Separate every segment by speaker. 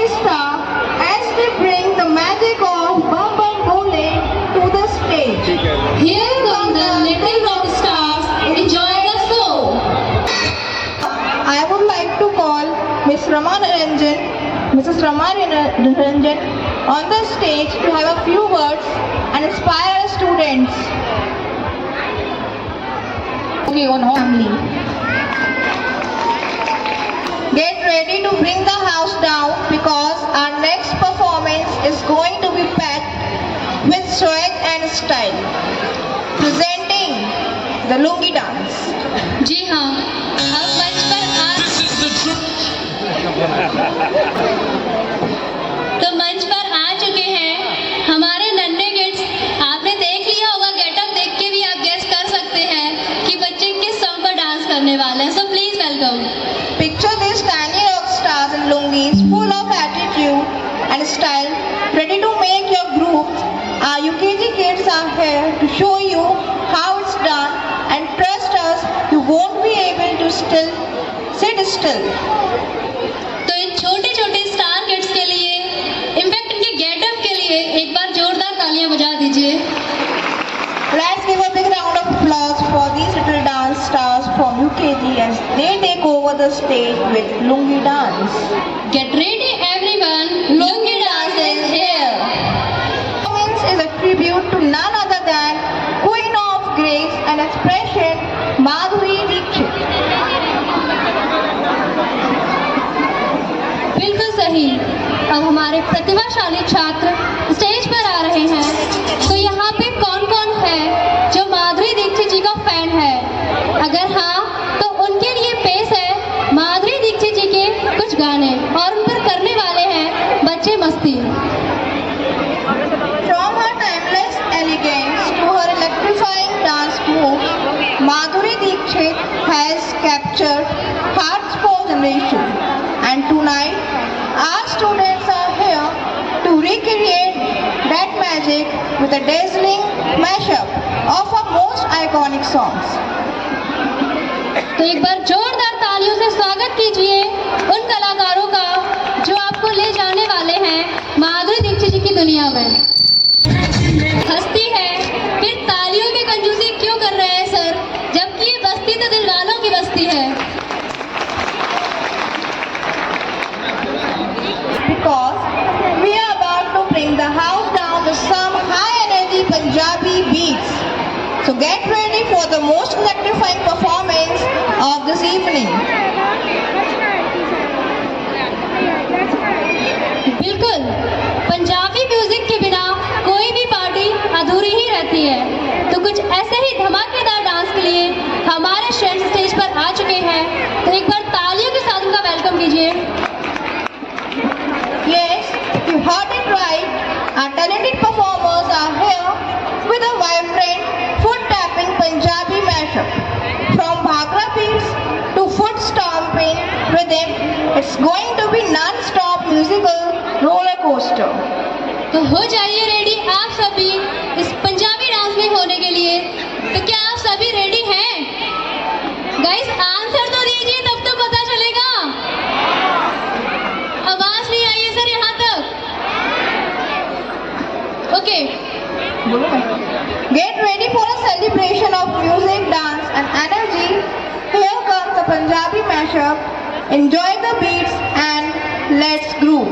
Speaker 1: Lucky Star as they bring the magic of Bum Bum Bole to the stage.
Speaker 2: Here come the little rock stars. Enjoy the show.
Speaker 1: I would like to call Mrs. Rama Ranjan on the stage to have a few words and inspire students. Okay, on family. Get ready to bring the house down because our next performance is going to be packed with swag and style. Presenting the Lungi dance.
Speaker 2: जी हाँ, अब मंच पर आ चुके हैं हमारे नन्हे kids. आपने देख लिया होगा, गेटअप देख के भी आप गेस कर सकते हैं कि बच्चे किस सॉन्ग पर डांस करने वाले हैं। So please welcome.
Speaker 1: Picture these tiny rock stars in lungis full of attitude and style, ready to make your groove. Our UKG kids are here to show you how it's done, and trust us, you won't be able to sit still.
Speaker 2: तो इन छोटे छोटे star kids के लिए, in fact इनके getup के लिए एक बार जोरदार तालियां बजा दीजिए।
Speaker 1: Let's give a big round of applause for these little dance stars from UKG as they take over the stage with Lungi dance.
Speaker 2: Get ready everyone, Lungi dance is here.
Speaker 1: Performance is a tribute to none other than Queen of Grace and Expression, Madhuri Dixit.
Speaker 2: बिल्कुल सही। अब हमारे प्रतिभाशाली छात्र stage पर आ रहे हैं। तो यहाँ पे कौन कौन है जो माधुरी दीक्षित जी का फैन है? अगर हाँ, तो उनके लिए पेश है माधुरी दीक्षित जी के कुछ गाने और उन पर करने वाले हैं बच्चे मस्ती।
Speaker 1: From her timeless elegance to her electrifying dance moves, Madhuri Dixit has captured hearts for generation. And tonight, our students are here to recreate that magic with a dazzling mashup of our most iconic songs.
Speaker 2: तो एक बार जोरदार तालियों से स्वागत कीजिए उन कलाकारों का जो आपको ले जाने वाले हैं माधुरी दीक्षित जी की दुनिया में। हस्ती है, फिर तालियों में कंजूसी क्यों कर रहे हैं सर, जबकि ये बस्ती तो दिलवालों की बस्ती है।
Speaker 1: Because we are about to bring the house down to some high energy Punjabi beats. So get ready for the most electrifying performance of this evening.
Speaker 2: बिल्कुल, पंजाबी म्यूजिक के बिना कोई भी पार्टी अधूरी ही रहती है। तो कुछ ऐसे ही धमाकेदार डांस के लिए हमारे फ्रेंड्स स्टेज पर आ चुके हैं। तो एक बार तालियों के साथ उनका वेलकम कीजिए।
Speaker 1: Yes, you heard it right. Our talented performers are here with a vibrant foot-tapping Punjabi mashup. From Bhangra beats to foot-stomping rhythm, it's going to be non-stop musical roller coaster.
Speaker 2: तो हो जाइए ready आप सभी इस Punjabi dance में होने के लिए। तो क्या आप सभी रेडी हैं? गाइस आंसर तो दीजिए, तब तो पता चलेगा। आवाज नहीं आई है सर यहाँ तक। Okay,
Speaker 1: Get ready for a celebration of music, dance and energy. Here comes the Punjabi mashup. Enjoy the beats and let's groove.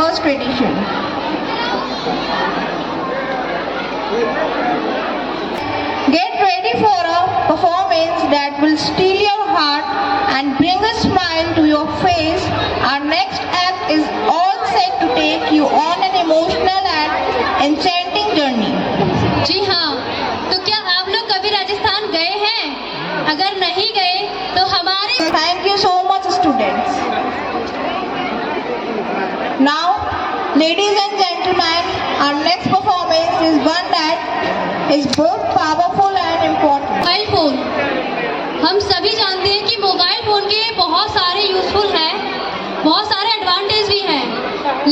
Speaker 1: diverse tradition. Get ready for a performance that will steal your heart and bring a smile to your face. Our next act is all set to take you on an emotional and enchanting journey.
Speaker 2: जी हाँ, तो क्या आप लोग कभी राजस्थान गए हैं? अगर नहीं गए तो हमारे
Speaker 1: Thank you so much, students. Now, ladies and gentlemen, our next performance is one that is both powerful and important.
Speaker 2: Mobile phone, हम सभी जानते हैं कि मोबाइल फोन के बहुत सारे यूजफुल हैं, बहुत सारे एडवांटेज भी हैं,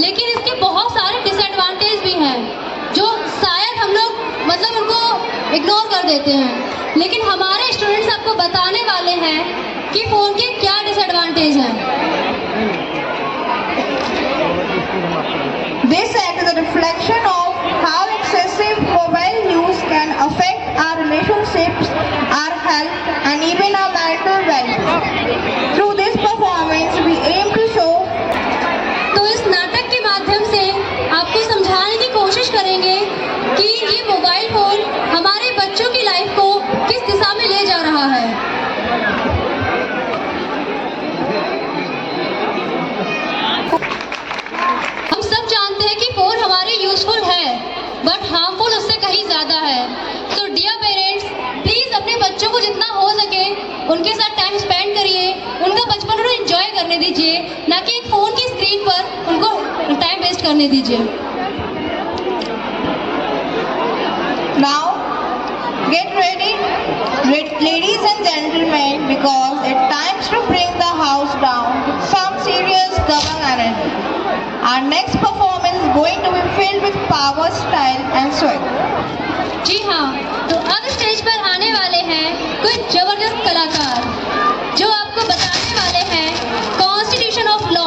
Speaker 2: लेकिन इसके बहुत सारे डिसएडवांटेज भी हैं जो शायद हम लोग उनको इग्नोर कर देते हैं। लेकिन हमारे स्टूडेंट्स आपको बताने वाले हैं कि फोन के क्या डिसएडवांटेज हैं।
Speaker 1: This act is a reflection of how excessive mobile use can affect our relationships, our health, and even our mental well-being. Through this performance, we aim to show.
Speaker 2: तो इस नाटक के माध्यम से आपको समझाने की कोशिश करेंगे कि ये मोबाइल फोन हमारे बच्चों की लाइफ को किस दिशा में ले जा रहा है। हम सब जानते हैं कि फोन हमारे यूजफुल है, बट हार्मफुल उससे कहीं ज्यादा है। सो डियर पेरेंट्स, प्लीज अपने बच्चों को जितना हो सके उनके साथ टाइम स्पेंड करिए, उनका बचपन उन्हें एंजॉय करने दीजिए, ना कि एक फोन की स्क्रीन पर उनको टाइम वेस्ट करने दीजिए।
Speaker 1: Now, get ready, ladies and gentlemen, because it's time to bring the house down with some serious Dabang energy. Our next performance is going to be filled with power, style, and swag.
Speaker 2: जी हाँ, तो अब stage पर आने वाले हैं कुछ जबरदस्त कलाकार जो आपको बताने वाले हैं कॉन्स्टिट्यूशन ऑफ लॉ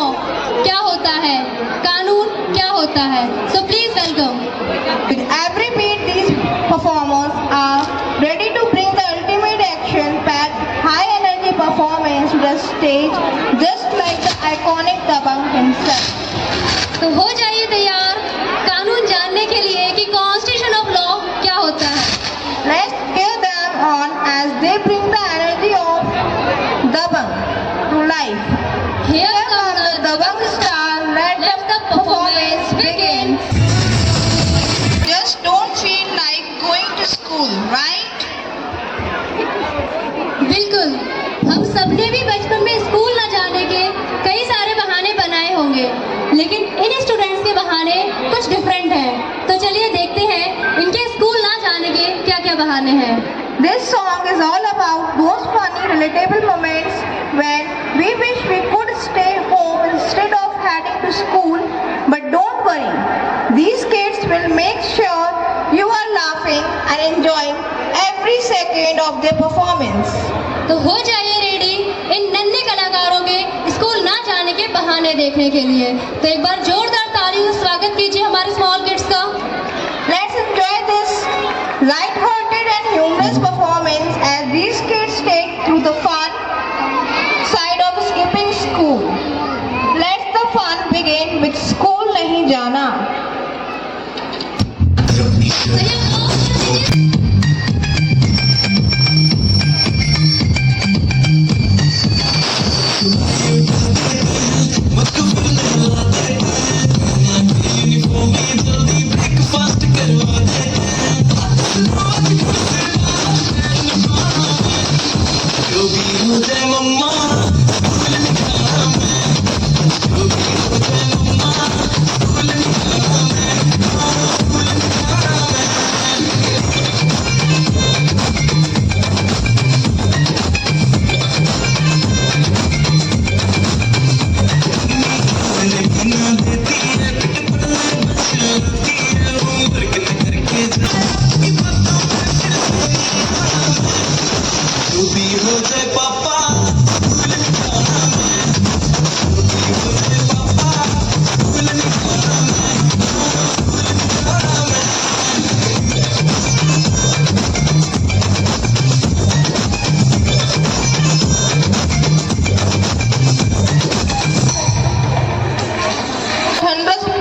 Speaker 2: क्या होता है, कानून क्या होता है। So please welcome.
Speaker 1: With every beat, these performers are ready to bring the ultimate action-packed, high-energy performance to the stage, just like the iconic Dabang himself.
Speaker 2: तो हो जाइए तैयार कानून जानने के लिए कि कॉन्स्टिट्यूशन ऑफ लॉ क्या होता है।
Speaker 1: Let's cheer them on as they bring the energy of Dabang to life.
Speaker 2: Here comes the
Speaker 1: Dabang star. Let the performance begin. Just don't feel like going to school, right?
Speaker 2: बिल्कुल, हम सबने भी बचपन में school न जाने के कई सारे बहाने बनाए होंगे, लेकिन इन स्टूडेंट्स के बहाने कुछ डिफरेंट हैं। तो चलिए देखते हैं इनके स्कूल ना जाने के क्या क्या बहाने हैं।
Speaker 1: This song is all about those funny, relatable moments when we wish we could stay home instead of heading to school. But don't worry, these kids will make sure you are laughing and enjoying every second of their performance.
Speaker 2: तो हो जाइए ready in नन्हे कलाकारों के school ना जाने के बहाने देखने के लिए। तो एक बार जोरदार तालियों से स्वागत कीजिए हमारे स्मॉल किड्स का।
Speaker 1: Let's enjoy this light-hearted and humorous performance as these kids take through the fun side of skipping school. Let the fun begin with School Nahi Jana.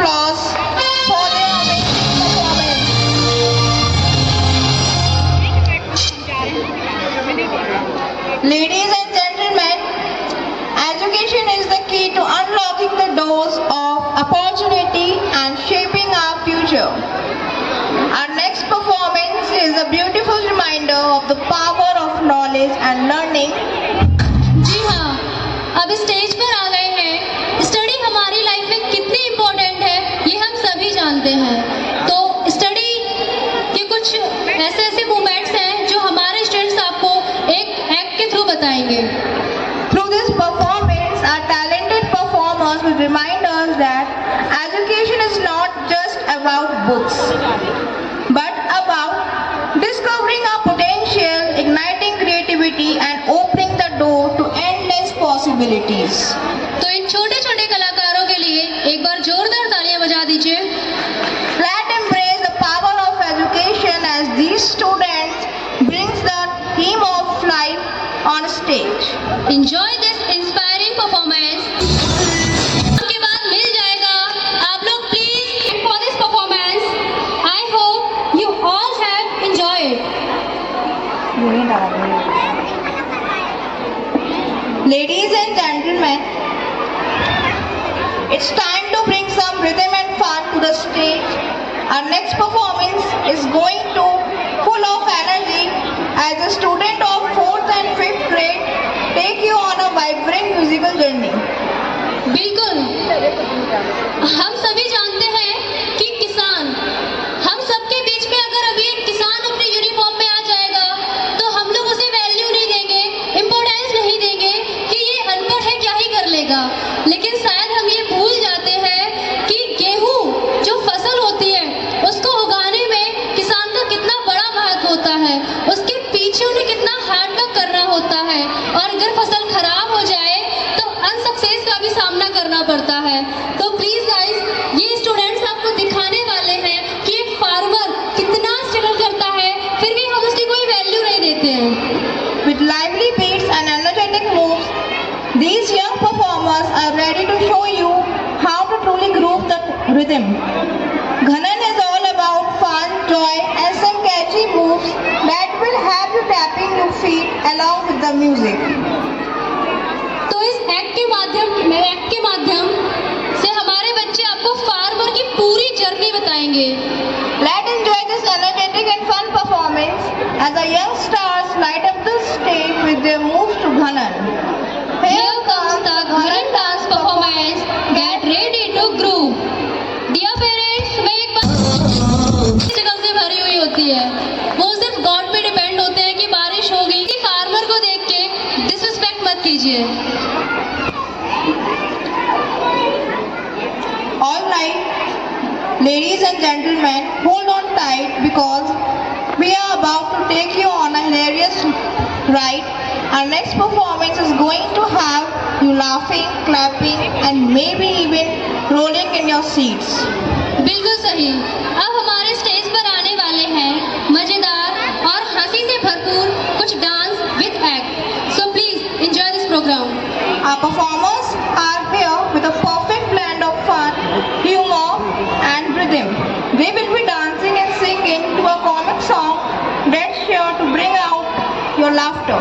Speaker 1: applause for their amazing performance. Ladies and gentlemen, education is the key to unlocking the doors of opportunity and shaping our future. Our next performance is a beautiful reminder of the power of knowledge and learning.
Speaker 2: जी हाँ, अब stage पर आ गए हैं। Study हमारी life में कितनी important है ये हम सभी जानते हैं। तो स्टडी के कुछ ऐसे मोमेंट्स हैं जो हमारे स्टूडेंट्स आपको एक एक्ट के थ्रू बताएंगे।
Speaker 1: Through this performance, our talented performers will remind us that education is not just about books, but about discovering our potential, igniting creativity, and opening the door to endless possibilities.
Speaker 2: तो इन छोटे छोटे कलाकारों के लिए एक बार जोरदार तालियां बजा दीजिए।
Speaker 1: Let's embrace the power of education as these students brings the theme of life on stage.
Speaker 2: Enjoy this inspiring performance. उसके बाद मिल जाएगा। आप लोग please for this performance. I hope you all have enjoyed.
Speaker 1: Ladies and gentlemen, it's time to bring some rhythm and fun to the stage. Our next performance is going to full of energy as a student of 4th and 5th grade take you on a vibrant musical journey.
Speaker 2: बिल्कुल, हम सभी जानते हैं कि किसान, हम सबके बीच में अगर अभी एक किसान अपने यूनिफॉर्म में आ जाएगा तो हम लोग उसे वैल्यू नहीं देंगे, इम्पोर्टेंस नहीं देंगे कि ये अनपढ़ है क्या ही कर लेगा। लेकिन शायद हम ये भूल जाते हैं कि गेहूं जो फसल होती है उसको उगाने में किसान का कितना बड़ा महत्व होता है, उसके पीछे उन्हें कितना हार्ड वर्क करना होता है और अगर फसल खराब हो जाए तो अनसक्सेस का भी सामना करना पड़ता है। तो प्लीज गाइस, ये स्टूडेंट्स आपको दिखाने वाले हैं कि एक फार्मर कितना स्ट्रगल करता है फिर भी हम उसकी कोई वैल्यू नहीं देते हैं।
Speaker 1: With lively beats and energetic moves, these young performers are ready to show you how to truly groove the rhythm. Ghanan is all about fun, joy, and some catchy moves that will have you tapping your feet along with the music.
Speaker 2: तो इस act के माध्यम से हमारे बच्चे आपको farmer की पूरी जर्नी बताएंगे।
Speaker 1: Let's enjoy this energetic and fun performance as the young stars light up the stage with their moves to Ghanan.
Speaker 2: Here comes the Ghanan dance performance. Get ready to groove. Dear parents, मैं एक बात struggle से भरी हुई होती है। वो सिर्फ गॉड पे डिपेंड होते हैं कि बारिश होगी। कि फार्मर को देख के डिसरिस्पेक्ट मत कीजिए।
Speaker 1: All right, ladies and gentlemen, hold on tight because we are about to take you on a hilarious ride. Our next performance is going to have you laughing, clapping, and maybe even rolling in your seats.
Speaker 2: बिल्कुल सही। अब हमारे stage पर आने वाले हैं मजेदार और हंसी से भरपूर कुछ dance with act. So please enjoy this program.
Speaker 1: Our performers are here with a perfect blend of fun, humor, and rhythm. They will be dancing and singing to a comic song that's sure to bring out your laughter.